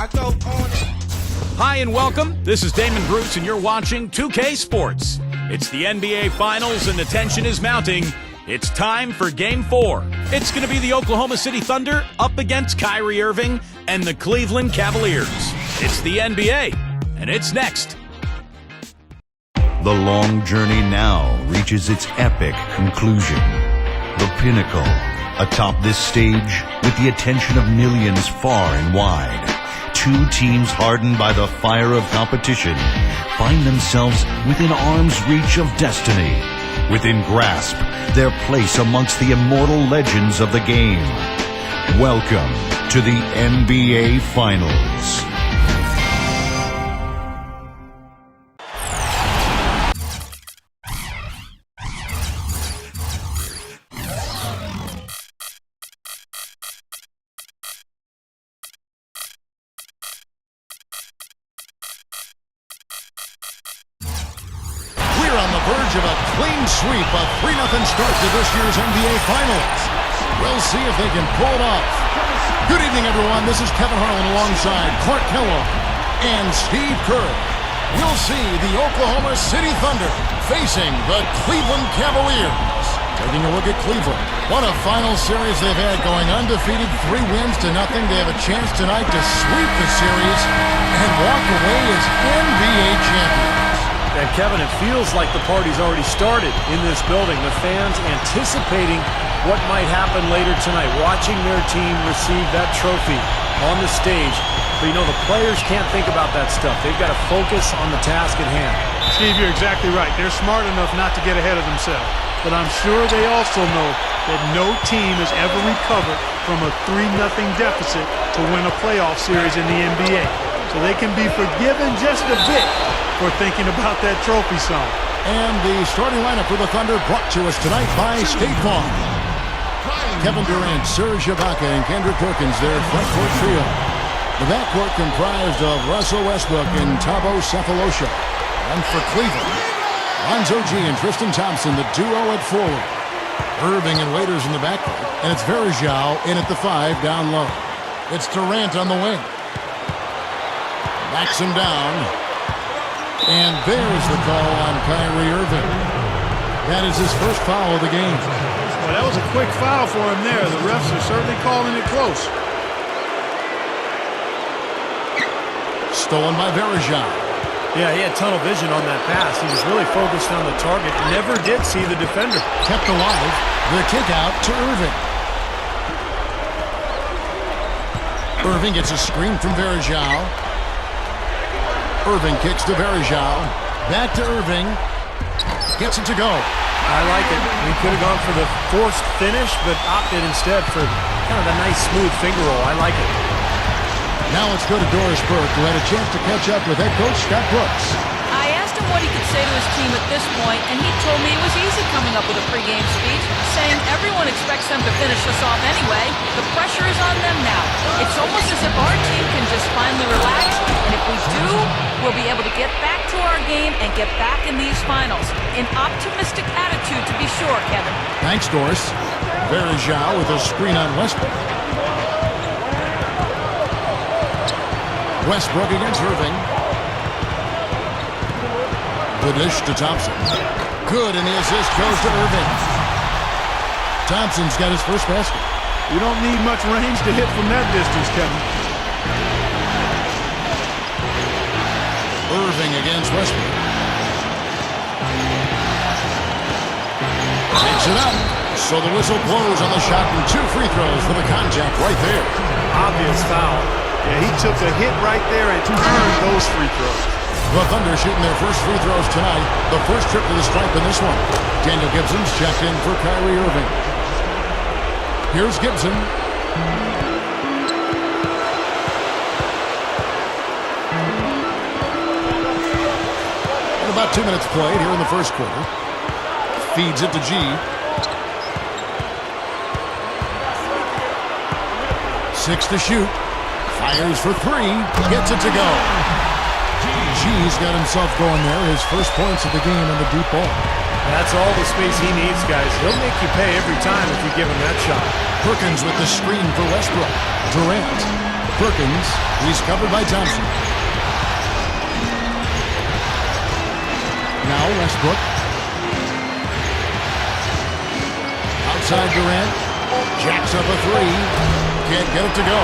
I go on it. Hi and welcome. This is Damon Bruce and you're watching 2K Sports. It's the NBA Finals and the tension is mounting. It's time for Game 4. It's going to be the Oklahoma City Thunder up against Kyrie Irving and the Cleveland Cavaliers. It's the NBA, and it's next. The long journey now reaches its epic conclusion. The pinnacle, atop this stage, with the attention of millions far and wide. Two teams hardened by the fire of competition find themselves within arm's reach of destiny. Within grasp, their place amongst the immortal legends of the game. Welcome to the NBA Finals. Verge of a clean sweep, a 3-0 start to this year's NBA Finals. We'll see if they can pull it off. Good evening, everyone. This is Kevin Harlan alongside Clark Kellogg and Steve Kerr. We'll see the Oklahoma City Thunder facing the Cleveland Cavaliers. Taking a look at Cleveland. What a final series they've had, going undefeated, 3 wins to nothing. They have a chance tonight to sweep the series and walk away as NBA champions. And Kevin, it feels like the party's already started in this building. The fans anticipating what might happen later tonight, watching their team receive that trophy on the stage. But, you know, the players can't think about that stuff. They've got to focus on the task at hand. Steve, you're exactly right. They're smart enough not to get ahead of themselves. But I'm sure they also know that no team has ever recovered from a 3-0 deficit to win a playoff series in the NBA. So they can be forgiven just a bit for thinking about that trophy song. And the starting lineup for the Thunder brought to us tonight by State Farm. Kevin Durant, Serge Ibaka, and Kendrick Perkins, their front court trio. The backcourt comprised of Russell Westbrook and Thabo Sefolosha. And for Cleveland, Lonzo G and Tristan Thompson, the duo at forward. Irving and Waiters in the backcourt. And it's Varejao in at the 5 down low. It's Durant on the wing. Backs him down. And there's the call on Kyrie Irving. That is his first foul of the game. Well, that was a quick foul for him there. The refs are certainly calling it close. Stolen by Varejao. Yeah, he had tunnel vision on that pass. He was really focused on the target. Never did see the defender. Kept alive. The kick out to Irving. Irving gets a screen from Varejao. Irving kicks to Varejao. Back to Irving. Gets it to go. I like it. He could have gone for the forced finish, but opted instead for kind of a nice, smooth finger roll. I like it. Now let's go to Doris Burke, who had a chance to catch up with head coach Scott Brooks. I asked him what he could say to his team at this point, and he told me it was easy coming up with a pregame speech, saying everyone expects them to finish us off anyway. The pressure is on them now. It's almost as if our team can just finally relax, and if we do, we'll be able to get back to our game and get back in these finals. An optimistic attitude, to be sure, Kevin. Thanks, Doris. Varejao with a screen on Westbrook. Westbrook against Irving. The dish to Thompson. Good, and the assist goes to Irving. Thompson's got his first basket. You don't need much range to hit from that distance, Kevin. Irving against Westbrook. Takes it up. So the whistle blows on the shot and 2 free throws for the contact right there. Obvious foul. Yeah, he took a hit right there and earned those free throws. The Thunder shooting their first free throws tonight. The first trip to the stripe in this one. Daniel Gibson's checked in for Kyrie Irving. Here's Gibson. And about 2 minutes played here in the first quarter. Feeds it to G. 6 to shoot. Fires for 3. Gets it to go. G's got himself going there. His first points of the game on the deep ball. That's all the space he needs, guys. He'll make you pay every time if you give him that shot. Perkins with the screen for Westbrook. Durant. Perkins. He's covered by Thompson. Now Westbrook. Outside Durant. Jacks up a three. Can't get it to go.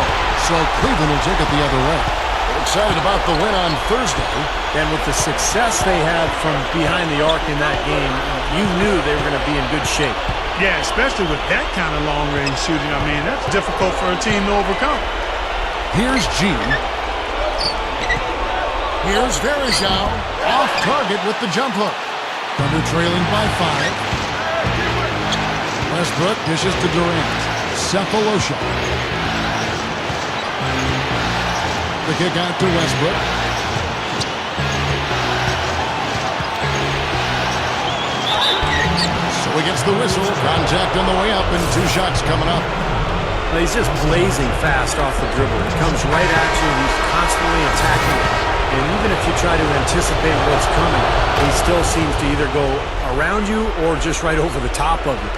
So Cleveland will take it the other way. We're excited about the win on Thursday. And with the success they had from behind the arc in that game, you knew they were going to be in good shape. Yeah, especially with that kind of long-range shooting. I mean, that's difficult for a team to overcome. Here's G. Here's Varejao. Off target with the jump hook. Thunder trailing by 5. Westbrook dishes to Durant. Cephalosha. The kick out to Westbrook. So he gets the whistle. Contact on the way up and 2 shots coming up. He's just blazing fast off the dribble. He comes right at you. He's constantly attacking it. And even if you try to anticipate what's coming, he still seems to either go around you or just right over the top of you.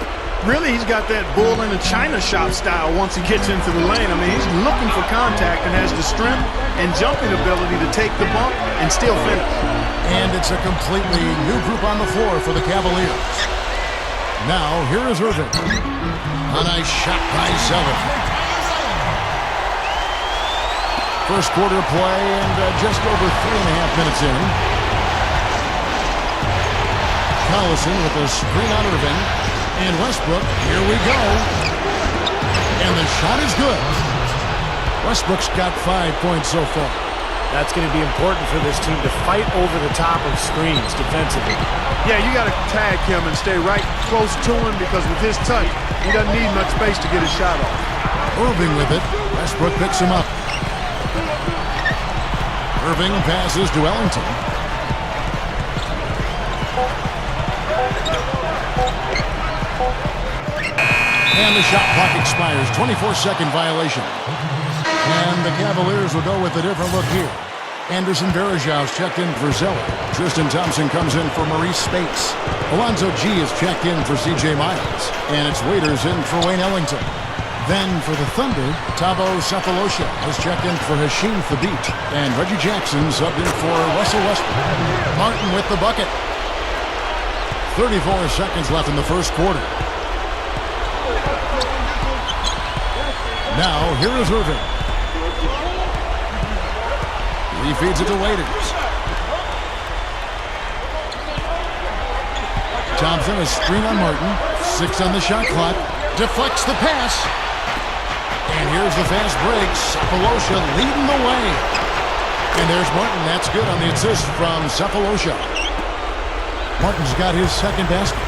Really, he's got that bull in a china shop style once he gets into the lane. I mean, he's looking for contact and has the strength and jumping ability to take the bump and still finish. And it's a completely new group on the floor for the Cavaliers. Now, here is Irving. A nice shot by Zeller. First quarter play and just over 3.5 minutes in. Collison with a screen on Irving. And Westbrook, here we go. And the shot is good. Westbrook's got 5 points so far. That's going to be important for this team to fight over the top of screens defensively. Yeah, you got to tag him and stay right close to him because with his touch, he doesn't need much space to get his shot off. Irving with it. Westbrook picks him up. Irving passes to Ellington. And the shot clock expires. 24-second violation. And the Cavaliers will go with a different look here. Anderson Varejau's checked in for Zeller. Tristan Thompson comes in for Maurice Spates. Alonzo G is checked in for C.J. Miles. And it's Waiters in for Wayne Ellington. Then for the Thunder, Thabo Cephalosha has checked in for Hasheem Thabit. And Reggie Jackson subbed in for Russell Westbrook. Martin with the bucket. 34 seconds left in the first quarter. Now, here is Irving. He feeds it to Waiters. Thompson, a screen on Martin. 6 on the shot clock. Deflects the pass. And here's the fast break. Cephalosha leading the way. And there's Martin. That's good on the assist from Cephalosha. Martin's got his second basket.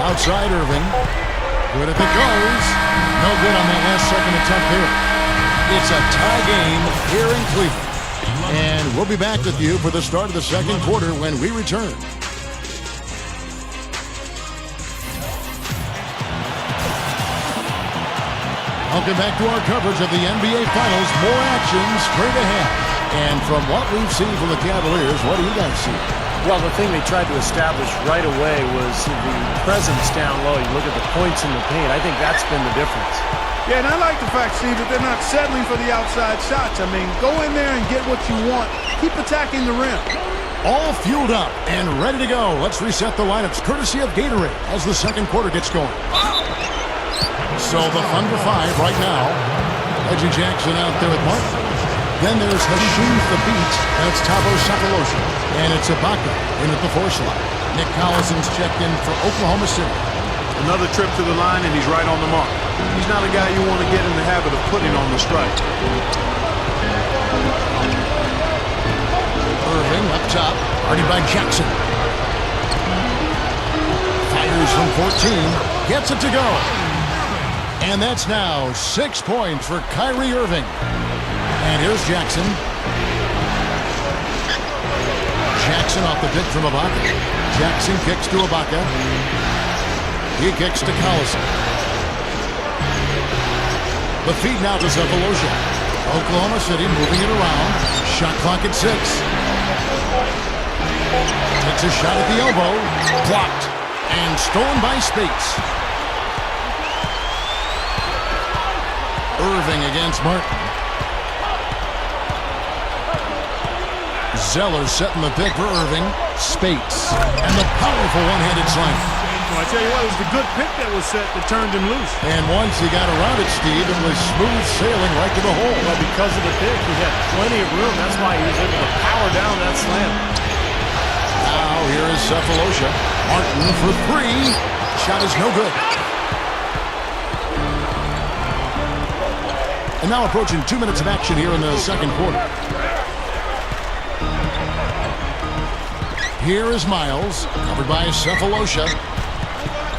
Outside Irving. Good if it goes. No good on that last second attempt there. It's a tie game here in Cleveland. And we'll be back with you for the start of the second quarter when we return. Welcome back to our coverage of the NBA Finals. More action straight ahead. And from what we've seen from the Cavaliers, what do you guys see? Well, the thing they tried to establish right away was the presence down low. You look at the points in the paint. I think that's been the difference. Yeah, and I like the fact, Steve, that they're not settling for the outside shots. I mean, go in there and get what you want. Keep attacking the rim. All fueled up and ready to go. Let's reset the lineups courtesy of Gatorade as the second quarter gets going. So the Thunder 5 right now. Reggie Jackson out there with Martin. Then there's Hasheem Thabit. That's Thabo Cephalosha. And it's Ibaka in at the 4 slot. Nick Collison's checked in for Oklahoma City. Another trip to the line, and he's right on the mark. He's not a guy you want to get in the habit of putting on the strike. Irving up top. Guarded by Jackson. Fires from 14. Gets it to go. And that's now 6 points for Kyrie Irving. And here's Jackson. Jackson off the pick from Ibaka. Jackson kicks to Ibaka. He kicks to Collison. The feed now to Cephalosha. Oklahoma City moving it around. Shot clock at 6. Takes a shot at the elbow. Blocked. And stolen by Spates. Irving against Martin. Zeller setting the pick for Irving. Spates. And the powerful one-handed slam. Well, I tell you what, it was the good pick that was set that turned him loose. And once he got around it, Steve, it was smooth sailing right to the hole. Well, because of the pick, he had plenty of room. That's why he was able to power down that slam. Now here is Cephalosha. Martin for three. Shot is no good. And now approaching 2 minutes of action here in the second quarter. Here is Miles, covered by Cephalosha.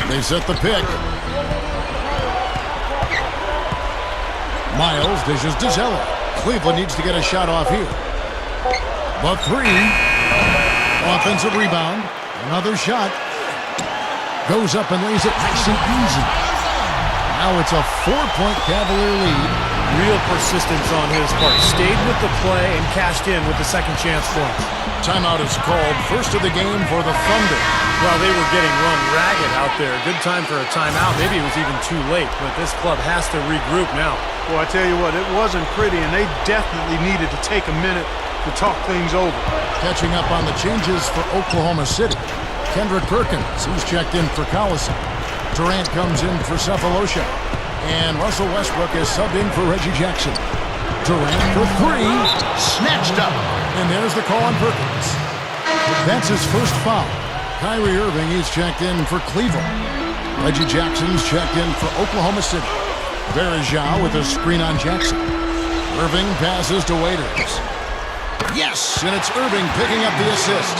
They set the pick. Miles dishes to Zeller. Cleveland needs to get a shot off here. The three. Offensive rebound. Another shot. Goes up and lays it nice and easy. Now it's a 4-point Cavalier lead. Real persistence on his part. Stayed with the play and cashed in with the second chance points. Timeout is called. First of the game for the Thunder. Well, they were getting run ragged out there. Good time for a timeout. Maybe it was even too late, but this club has to regroup now. Well, I tell you what, it wasn't pretty, and they definitely needed to take a minute to talk things over. Catching up on the changes for Oklahoma City. Kendrick Perkins, he's checked in for Collison. Durant comes in for Cephalosha. And Russell Westbrook is subbed in for Reggie Jackson. Durant for three. Snatched up. And there's the call on Perkins. That's his first foul. Kyrie Irving is checked in for Cleveland. Reggie Jackson's checked in for Oklahoma City. Varejao with a screen on Jackson. Irving passes to Waiters. Yes, and it's Irving picking up the assist.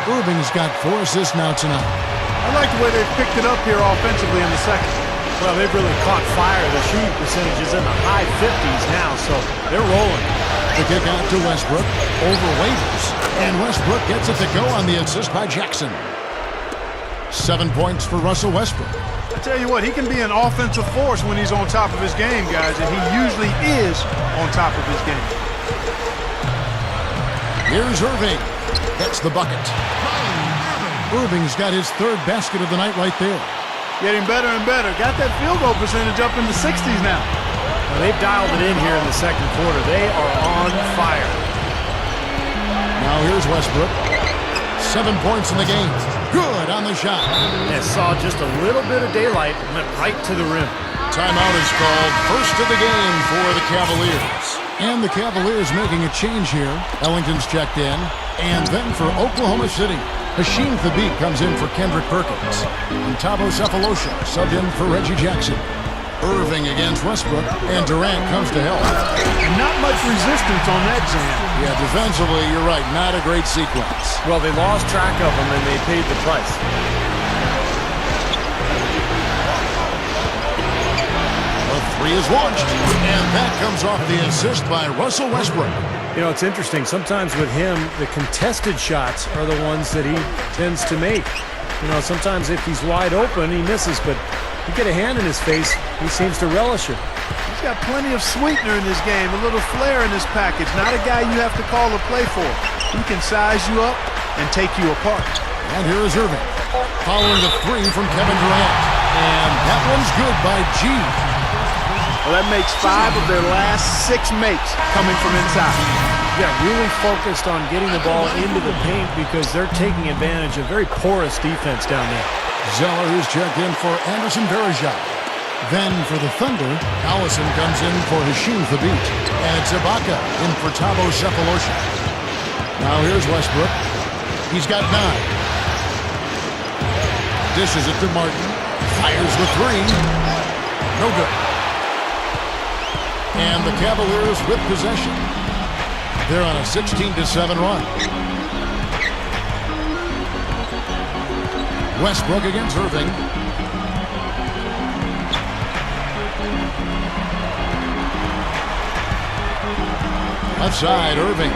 Irving's got 4 assists now tonight. I like the way they picked it up here offensively in the second. Well, they've really caught fire. The shooting percentage is in the high 50s now, so they're rolling. The kick out to Westbrook over Waiters. And Westbrook gets it to go on the assist by Jackson. 7 points for Russell Westbrook. I tell you what, he can be an offensive force when he's on top of his game, guys, and he usually is on top of his game. Here's Irving. That's the bucket. Irving's got his 3rd basket of the night right there. Getting better and better. Got that field goal percentage up in the 60s now. Well, they've dialed it in here in the second quarter. They are on fire. Now here's Westbrook. 7 points in the game. Good on the shot. And saw just a little bit of daylight and went right to the rim. Timeout is called. First of the game for the Cavaliers. And the Cavaliers making a change here. Ellington's checked in. And then for Oklahoma City, Hasheem Thabeet comes in for Kendrick Perkins. And Thabo Cephalosha subbed in for Reggie Jackson. Irving against Westbrook, and Durant comes to help. And not much resistance on that jam. Yeah, defensively, you're right, not a great sequence. Well, they lost track of him, and they paid the price. The three is launched, and that comes off the assist by Russell Westbrook. You know, it's interesting. Sometimes with him, the contested shots are the ones that he tends to make. You know, sometimes if he's wide open, he misses, but you get a hand in his face, he seems to relish it. He's got plenty of sweetener in his game, a little flair in his package. Not a guy you have to call a play for. He can size you up and take you apart. And here is Irving, following the three from Kevin Durant. And that one's good by G. Well, that makes 5 of their last 6 makes coming from inside. Yeah, really focused on getting the ball into the paint because they're taking advantage of very porous defense down there. Zeller is checked in for Anderson Varejao. Then for the Thunder, Allison comes in for Hasheem Thabeet. And it's Ibaka in for Thabo Cephalosha. Now here's Westbrook. He's got 9. Dishes it to Martin. Fires the 3. No good. And the Cavaliers with possession. They're on a 16-7 run. Westbrook against Irving. Left side, Irving.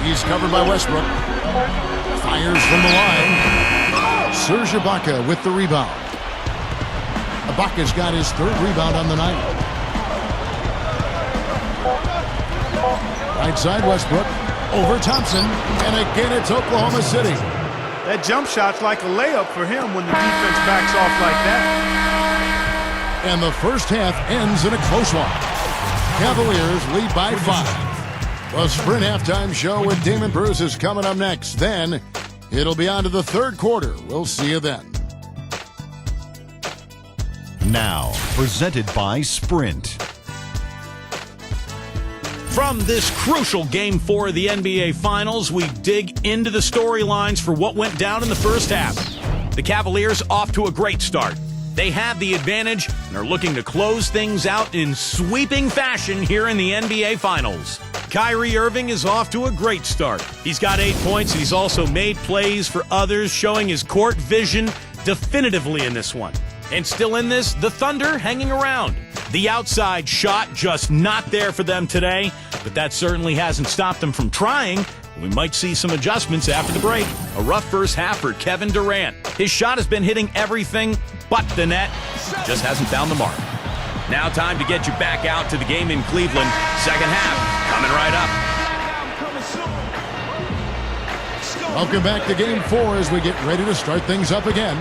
He's covered by Westbrook. Fires from the line. Serge Ibaka with the rebound. Ibaka's got his 3rd rebound on the night. Right side, Westbrook. Over Thompson, and again it's Oklahoma City. That jump shot's like a layup for him when the defense backs off like that. And the first half ends in a close one. Cavaliers lead by 5. The Sprint Halftime Show with Damon Bruce is coming up next. Then it'll be on to the third quarter. We'll see you then. Now, presented by Sprint. From this crucial Game 4 of the NBA Finals, we dig into the storylines for what went down in the first half. The Cavaliers off to a great start. They have the advantage and are looking to close things out in sweeping fashion here in the NBA Finals. Kyrie Irving is off to a great start. He's got 8 points, and he's also made plays for others, showing his court vision definitively in this one. And still in this, the Thunder hanging around. The outside shot just not there for them today, but that certainly hasn't stopped them from trying. We might see some adjustments after the break. A rough first half for Kevin Durant. His shot has been hitting everything but the net. Just hasn't found the mark. Now time to get you back out to the game in Cleveland. Second half coming right up. Welcome back to Game 4 as we get ready to start things up again.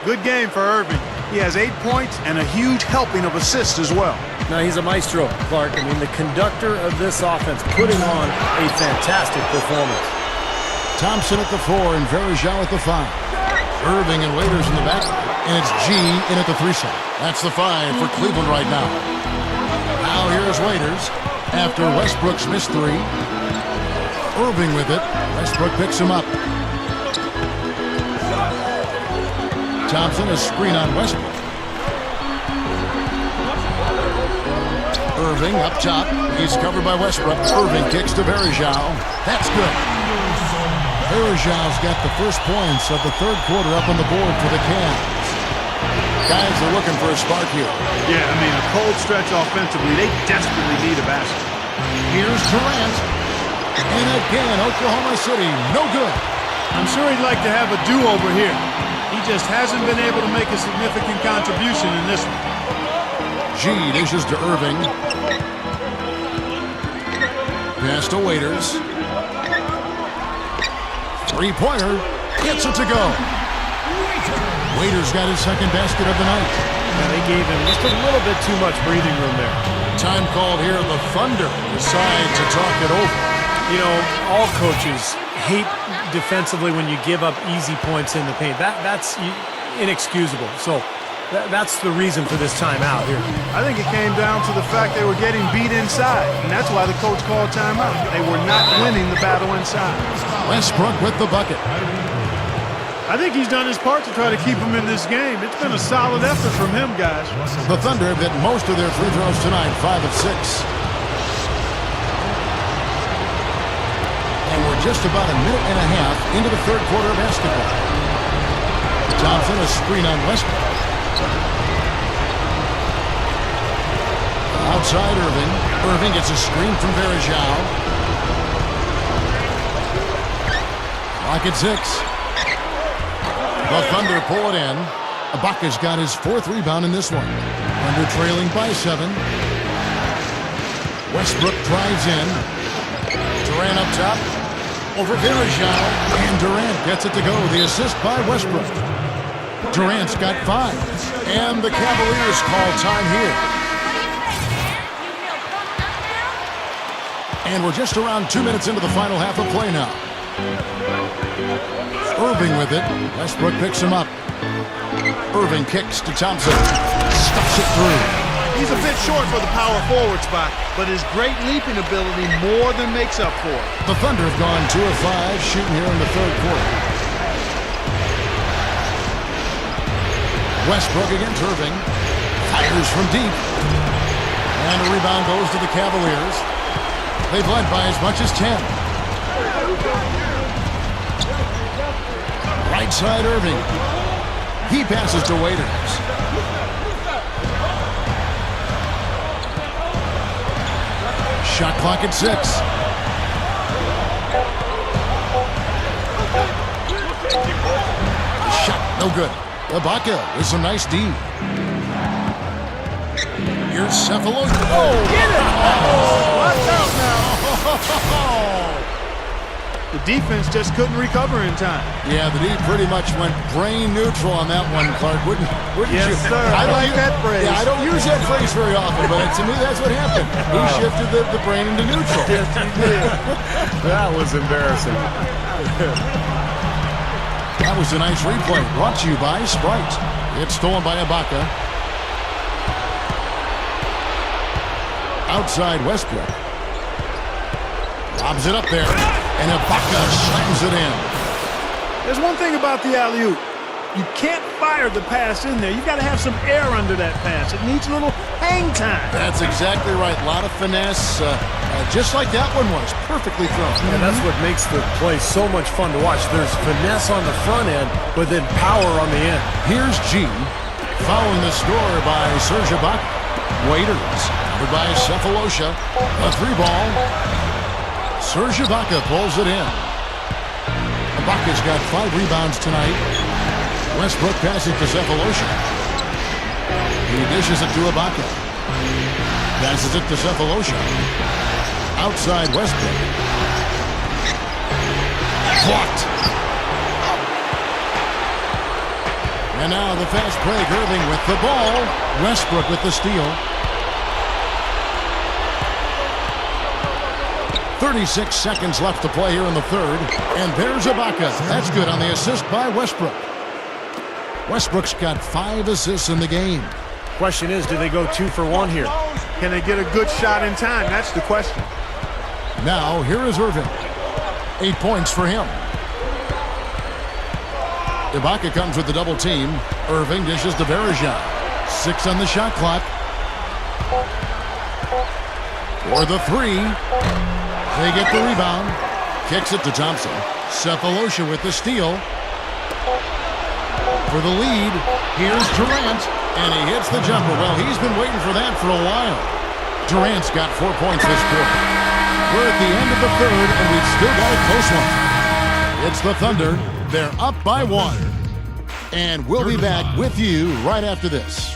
Good game for Irving. He has 8 points and a huge helping of assists as well. Now, he's a maestro, Clark. I mean, the conductor of this offense putting on a fantastic performance. Thompson at the 4 and Varejao at the 5. Irving and Waiters in the back, and it's G in at the 3 side. That's the 5 for Cleveland right now. Now here's Waiters after Westbrook's missed 3. Irving with it. Westbrook picks him up. Thompson, a screen on Westbrook. Irving up top. He's covered by Westbrook. Irving kicks to Varejao. That's good. Varejao's got the first points of the third quarter up on the board for the Cavs. Guys are looking for a spark here. Yeah, I mean, a cold stretch offensively. They desperately need a basket. Here's Durant. And again, Oklahoma City, no good. I'm sure he'd like to have a do-over here. He just hasn't been able to make a significant contribution in this one. G dishes to Irving. Pass to Waiters. Three-pointer. Gets it to go. Waiters got his second basket of the night. Now, they gave him just a little bit too much breathing room there. Time called here. The Thunder decide to talk it over. You know, all coaches hate defensively when you give up easy points in the paint. That's inexcusable. So that's the reason for this timeout here. I think it came down to the fact they were getting beat inside, and that's why the coach called timeout. They were not winning the battle inside. Westbrook with the bucket. I think he's done his part to try to keep him in this game. It's been a solid effort from him, guys. The Thunder have hit most of their free throws tonight, 5 of 6. And we're just about a minute and a half into the third quarter of basketball. Thompson, a screen on Westbrook. Outside Irving. Irving gets a screen from Varejao. Clock at 6. The Thunder pull it in. Ibaka's got his 4th rebound in this one. Thunder trailing by 7. Westbrook drives in. Durant up top. Over Varejao. And Durant gets it to go. The assist by Westbrook. Durant's got 5. And the Cavaliers call time here. And we're just around 2 minutes into the final half of play now. Irving with it. Westbrook picks him up. Irving kicks to Thompson. Stuffs it through. He's a bit short for the power forward spot, but his great leaping ability more than makes up for it. The Thunder have gone 2 of 5 shooting here in the third quarter. Westbrook against Irving. Fires from deep. And a rebound goes to the Cavaliers. They've led by as much as 10. Right side Irving. He passes to Waiters. Shot clock at 6. Shot no good. Ibaka with some nice D. Here's Cephalon. Oh, Get it! Oh, watch out now. The defense just couldn't recover in time. Yeah, the D pretty much went brain neutral on that one, Clark. Wouldn't Yes, you? sir. I like that phrase. Yeah, I don't use that phrase very often, but to me that's what happened. He shifted the brain into neutral. Yes, he did. That was embarrassing. That was a nice replay brought to you by Sprite. It's stolen by Ibaka. Outside Westbrook. Lobs it up there, and Ibaka slams it in. There's one thing about the alley-oop. You can't fire the pass in there. You've got to have some air under that pass. It needs a little hang time. That's exactly right. A lot of finesse, just like that one was. Perfectly thrown. And that's what makes the play so much fun to watch. There's finesse on the front end, but then power on the end. Here's G, following the score by Serge Ibaka. Waiters, covered by Cephalosha. A three ball. Serge Ibaka pulls it in. Ibaka's got 5 rebounds tonight. Westbrook passes to Cephalosha. He dishes it to Ibaka. Passes it to Cephalosha. Outside Westbrook. Blocked. And now the fast break. Irving with the ball. Westbrook with the steal. 36 seconds left to play here in the third. And there's Ibaka. That's good on the assist by Westbrook. Westbrook's got 5 assists in the game. Question is, do they go 2 for 1 here? Can they get a good shot in time? That's the question. Now, here is Irving. 8 points for him. Ibaka comes with the double team. Irving dishes to Bergeron. 6 on the shot clock. For the 3. They get the rebound. Kicks it to Thompson. Cephalosha with the steal. For the lead, here's Durant. And he hits the jumper. Well, he's been waiting for that for a while. Durant's got 4 points this quarter. We're at the end of the third, and we've still got a close one. It's the Thunder. They're up by 1. And we'll be back with you right after this.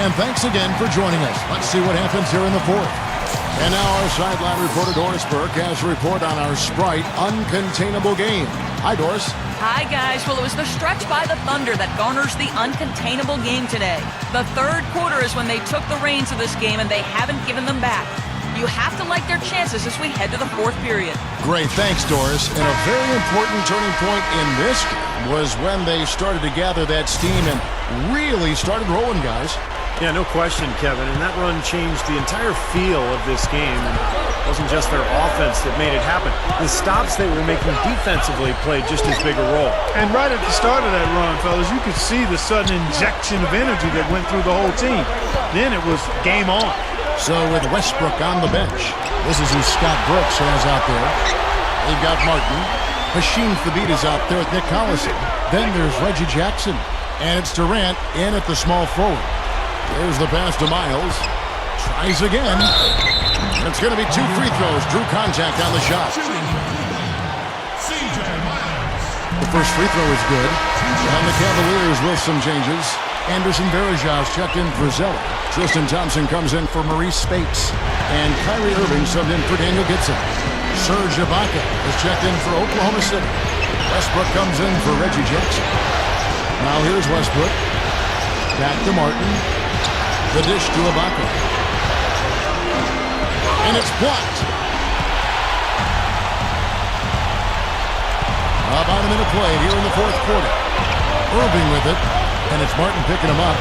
And thanks again for joining us. Let's see what happens here in the fourth. And now our sideline reporter, Doris Burke, has a report on our Sprite uncontainable game. Hi, Doris. Hi, guys. Well, it was the stretch by the Thunder that garners the uncontainable game today. The third quarter is when they took the reins of this game, and they haven't given them back. You have to like their chances as we head to the fourth period. Great. Thanks, Doris. And a very important turning point in this game was when they started to gather that steam and really started rolling, guys. Yeah, no question, Kevin. And that run changed the entire feel of this game. And it wasn't just their offense that made it happen. The stops they were making defensively played just as big a role. And right at the start of that run, fellas, you could see the sudden injection of energy that went through the whole team. Then it was game on. So with Westbrook on the bench, this is who Scott Brooks has out there. They've got Martin. Hasheem Thabeet is out there with Nick Collison. Then there's Reggie Jackson. And it's Durant in at the small forward. There's the pass to Miles. Tries again. It's going to be 2 free throws. Drew contact on the shot. The first free throw is good. And the Cavaliers with some changes. Anderson Varejão's checked in for Zeller. Tristan Thompson comes in for Maurice Spates. And Kyrie Irving subbed in for Daniel Gibson. Serge Ibaka is checked in for Oklahoma City. Westbrook comes in for Reggie Jackson. Now here's Westbrook. Back to Martin. The dish to Ibaka. And it's blocked. About a minute played here in the fourth quarter. Irving with it. And it's Martin picking him up.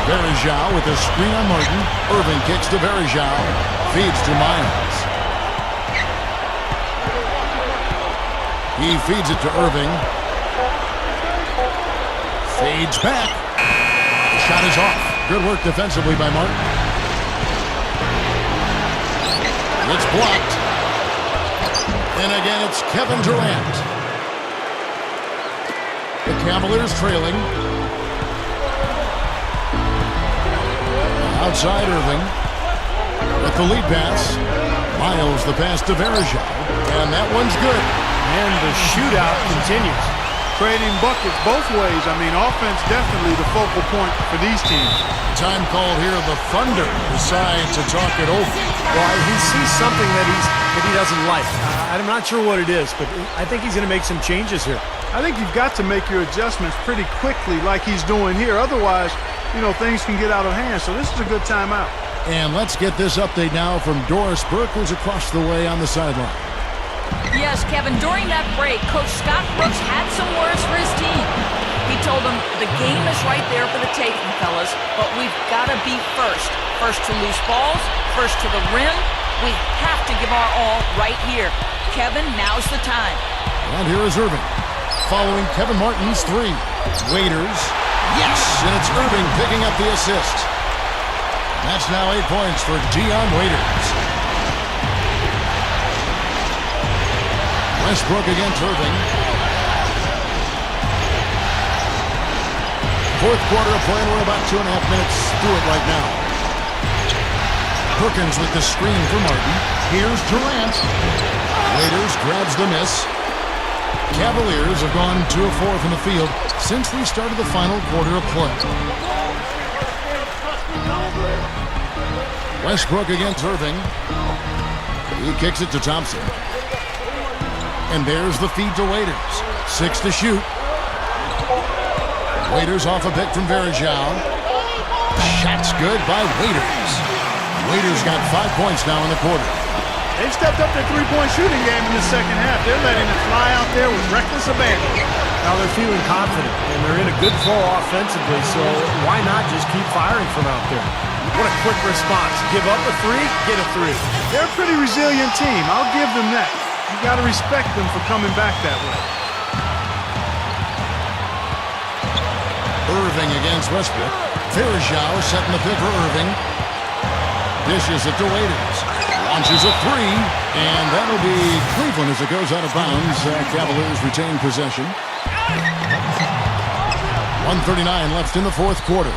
Varejão with a screen on Martin. Irving kicks to Varejão. Feeds to Miles. He feeds it to Irving. Fades back. The shot is off. Good work defensively by Martin. It's blocked. And again, it's Kevin Durant. The Cavaliers trailing. Outside Irving. With the lead pass. Miles the pass to Varejão. And that one's good. And the shootout continues. creating buckets both ways. I mean, offense definitely the focal point for these teams. Time called here. The Thunder decide to talk it over. Well, he sees something that he doesn't like. I'm not sure what it is, but I think he's going to make some changes here. I think you've got to make your adjustments pretty quickly like he's doing here. Otherwise, things can get out of hand. So this is a good timeout. And let's get this update now from Doris Burke, who's across the way on the sideline. Yes, Kevin, during that break, Coach Scott Brooks had some words for his team. He told them, the game is right there for the taking, fellas, but we've got to be first. First to loose balls, first to the rim. We have to give our all right here. Kevin, now's the time. And here is Irving. Following Kevin Martin's three. Waiters. Yes! And it's Irving picking up the assist. That's now 8 points for Dion Waiters. Westbrook against Irving. Fourth quarter of play, and we're about 2.5 minutes through it right now. Perkins with the screen for Martin. Here's Durant. Waiters grabs the miss. Cavaliers have gone 2 of 4 from the field since we started the final quarter of play. Westbrook against Irving. He kicks it to Thompson. And there's the feed to Waiters. 6 to shoot. Waiters off a pick from Varejao. Shot's good by Waiters. Waiters got 5 points now in the quarter. They've stepped up their three-point shooting game in the second half. They're letting it fly out there with reckless abandon. Now they're feeling confident, and they're in a good flow offensively, so why not just keep firing from out there? What a quick response. Give up a three, get a three. They're a pretty resilient team. I'll give them that. You got to respect them for coming back that way. Irving against Westbrook. Varejao setting the pick for Irving. Dishes it to Waiters. Launches a three, and that'll be Cleveland as it goes out of bounds. Cavaliers retain possession. 1:39 left in the fourth quarter.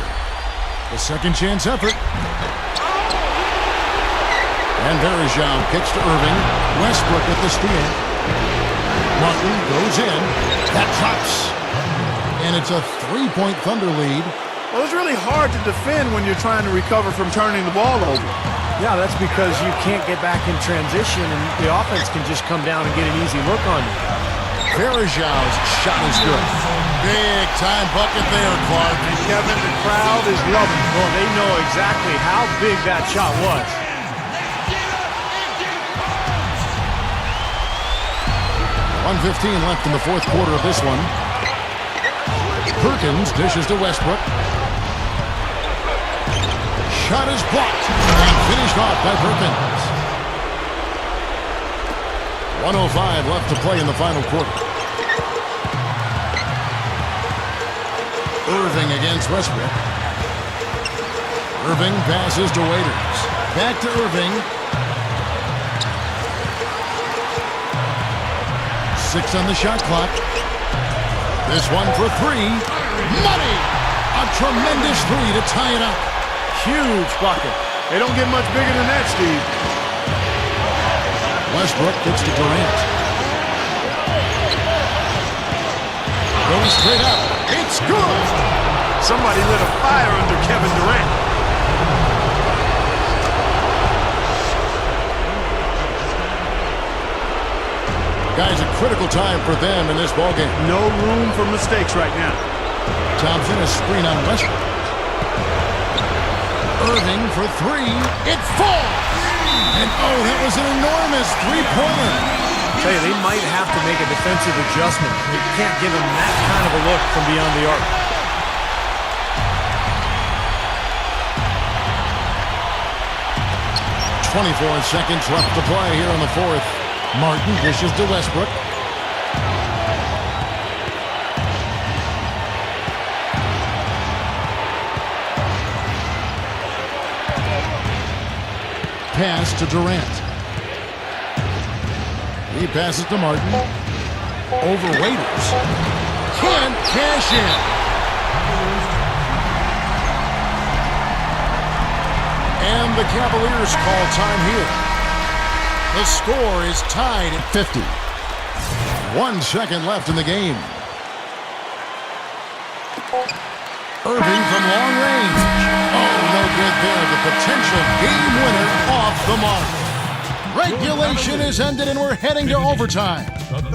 The second chance effort. And Varejao kicks to Irving. Westbrook with the steal. Martin goes in. That drops. And it's a 3-point Thunder lead. Well, it's really hard to defend when you're trying to recover from turning the ball over. Yeah, that's because you can't get back in transition, and the offense can just come down and get an easy look on you. Varejao's shot is good. Big time bucket there, Clark. And Kevin, the crowd is loving it. Well, they know exactly how big that shot was. .115 left in the fourth quarter of this one. Perkins dishes to Westbrook. Shot is blocked and finished off by Perkins. 1:05 left to play in the final quarter. Irving against Westbrook. Irving passes to Waiters. Back to Irving. 6 on the shot clock. This one for three. Money! A tremendous three to tie it up. Huge bucket. They don't get much bigger than that, Steve. Westbrook gets to Durant. Goes straight up. It's good! Somebody lit a fire under Kevin Durant. Guys, a critical time for them in this ballgame. No room for mistakes right now. Thompson, a screen on Westbrook. Irving for three. It falls! And oh, that was an enormous three-pointer. Tell you, they might have to make a defensive adjustment. They can't give him that kind of a look from beyond the arc. .24 seconds left to play here in the fourth. Martin dishes to Westbrook. Pass to Durant. He passes to Martin. Over Waiters. Can't cash in. And the Cavaliers call time here. The score is tied at 50. 1 second left in the game. Irving from long range. Oh, no good there. The potential game winner off the mark. Regulation is ended and we're heading to overtime.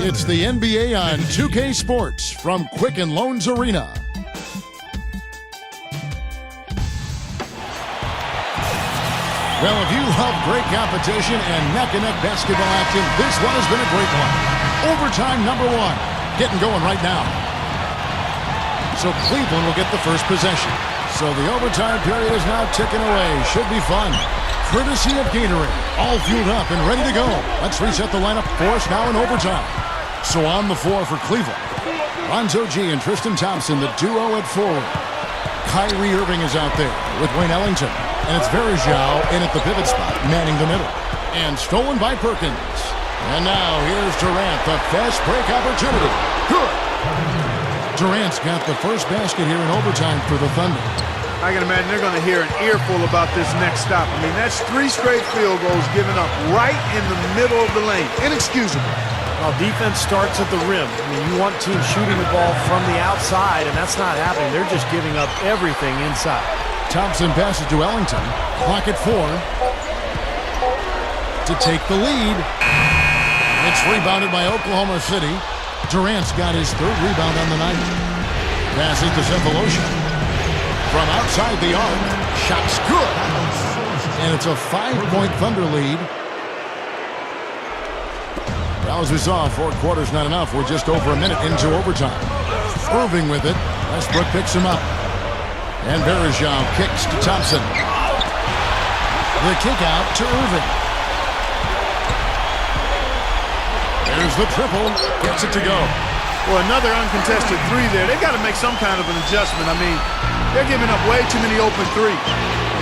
It's the NBA on 2K Sports from Quicken Loans Arena. Well, if you love great competition and neck-and-neck basketball action, this one has been a great one. Overtime number 1. Getting going right now. So Cleveland will get the first possession. So the overtime period is now ticking away. Should be fun. Courtesy of Gatorade. All fueled up and ready to go. Let's reset the lineup for us now in overtime. So on the floor for Cleveland, Lonzo G and Tristan Thompson, the duo at forward. Kyrie Irving is out there with Wayne Ellington. And it's Varejao in at the pivot spot, manning the middle. And stolen by Perkins. And now here's Durant, the fast break opportunity. Good. Durant's got the first basket here in overtime for the Thunder. I can imagine they're going to hear an earful about this next stop. I mean, that's 3 straight field goals given up right in the middle of the lane. Inexcusable. Well, defense starts at the rim. I mean, you want teams shooting the ball from the outside, and that's not happening. They're just giving up everything inside. Thompson passes to Ellington. Clock at 4. To take the lead. It's rebounded by Oklahoma City. Durant's got his 3rd rebound on the night. Passes to Sefolosha. From outside the arc. Shot's good. And it's a 5-point Thunder lead. Well, as we saw, 4 quarters not enough. We're just over a minute into overtime. Irving with it. Westbrook picks him up. And Varejao kicks to Thompson. The kick out to Irving. There's the triple. Gets it to go. Well, another uncontested 3 there. They've got to make some kind of an adjustment. I mean, they're giving up way too many open 3s.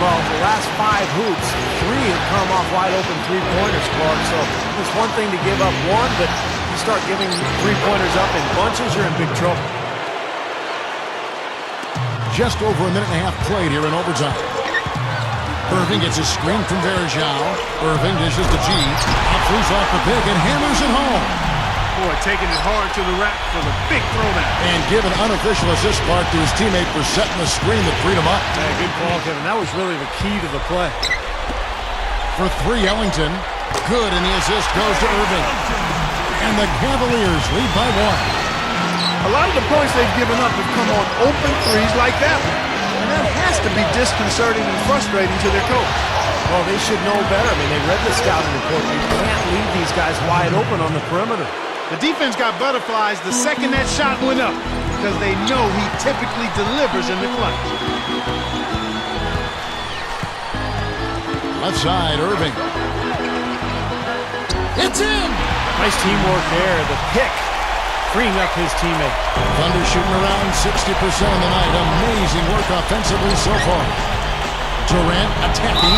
Well, the last 5 hoops, 3 have come off wide open 3-pointers, Clark. So it's one thing to give up 1, but you start giving 3-pointers up in bunches, you're in big trouble. Just over a minute and a half played here in overtime. Irving gets a screen from Varejao. Irving dishes to G. Outflews off the pick and hammers it home. Boy, taking it hard to the rack for the big throwdown. And give an unofficial assist mark to his teammate for setting the screen that freed him up. Yeah, good call, Kevin. That was really the key to the play. For 3, Ellington. Good, and the assist goes to Irving. And the Cavaliers lead by 1. A lot of the points they've given up have come on open 3s like that one. And that has to be disconcerting and frustrating to their coach. Well, they should know better. I mean, they read the scouting report. You can't leave these guys wide open on the perimeter. The defense got butterflies the second that shot went up because they know he typically delivers in the clutch. Left side, Irving. It's in! Nice teamwork there. The pick, freeing up his teammate. Thunder shooting around 60% on the night. Amazing work offensively so far. Durant attacking,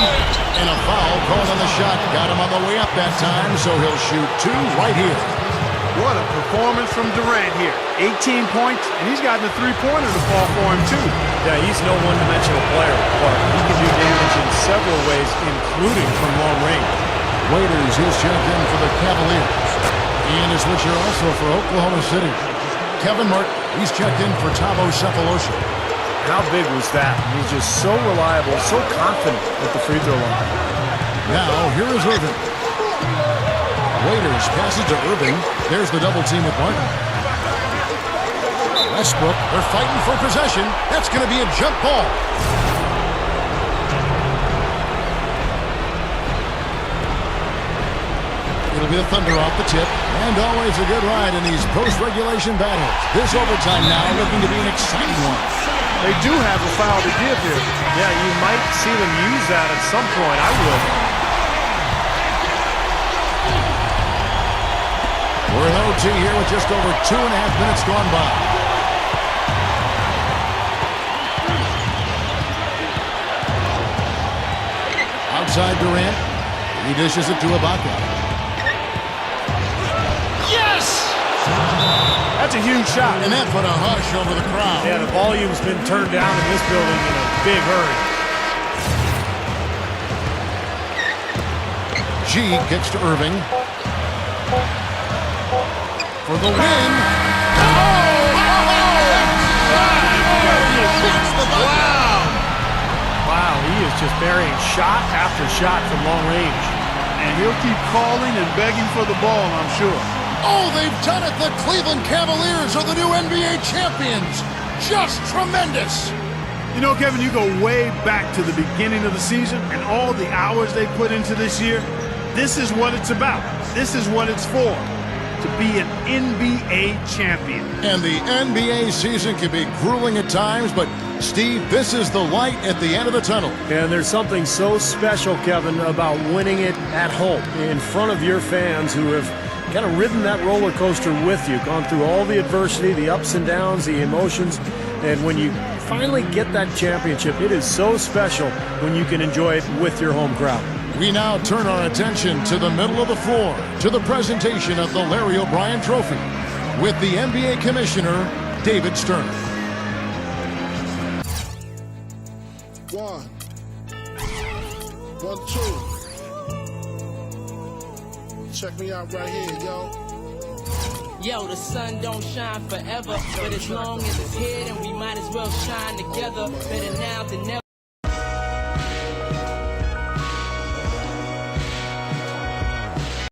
and a foul called on the shot. Got him on the way up that time, so he'll shoot 2 right here. What a performance from Durant here. 18 points, and he's gotten a 3-pointer to fall for him, too. Yeah, he's no one-dimensional player, Clark. He can do damage in several ways, including from long range. Waiters is checked in for the Cavaliers. And a switcher also for Oklahoma City. Kevin Martin, he's checked in for Thabo Sefolosha. How big was that? He's just so reliable, so confident at the free throw line. Now, here is Irving. Waiters passes to Irving. There's the double team with Martin. Westbrook, they're fighting for possession. That's going to be a jump ball. It'll be the Thunder off the tip. And always a good ride in these post-regulation battles. This overtime now looking to be an exciting one. They do have a foul to give here. Yeah, you might see them use that at some point. I would. We're in OT here with just over 2.5 minutes gone by. Outside Durant. He dishes it to Ibaka. Yes! That's a huge shot. And that put a hush over the crowd. Yeah, the volume's been turned down in this building in a big hurry. G kicks to Irving. For the win. shot after shot from long range. And he'll keep calling and begging for the ball, I'm sure. Oh, they've done it! The Cleveland Cavaliers are the new NBA champions! Just tremendous! You know, Kevin, you go way back to the beginning of the season and all the hours they put into this year. This is what it's about. This is what it's for. To be an NBA champion. And the NBA season can be grueling at times, but Steve, this is the light at the end of the tunnel. And there's something so special, Kevin, about winning it at home in front of your fans who have kind of ridden that roller coaster with you, gone through all the adversity, the ups and downs, the emotions, and when you finally get that championship, it is so special when you can enjoy it with your home crowd. We now turn our attention to the middle of the floor, to the presentation of the Larry O'Brien Trophy, with the NBA Commissioner, David Stern. 1, 1, 2. Check me out right here, yo. Yo, the sun don't shine forever, but as long as it's here, then we might as well shine together. Better now than never.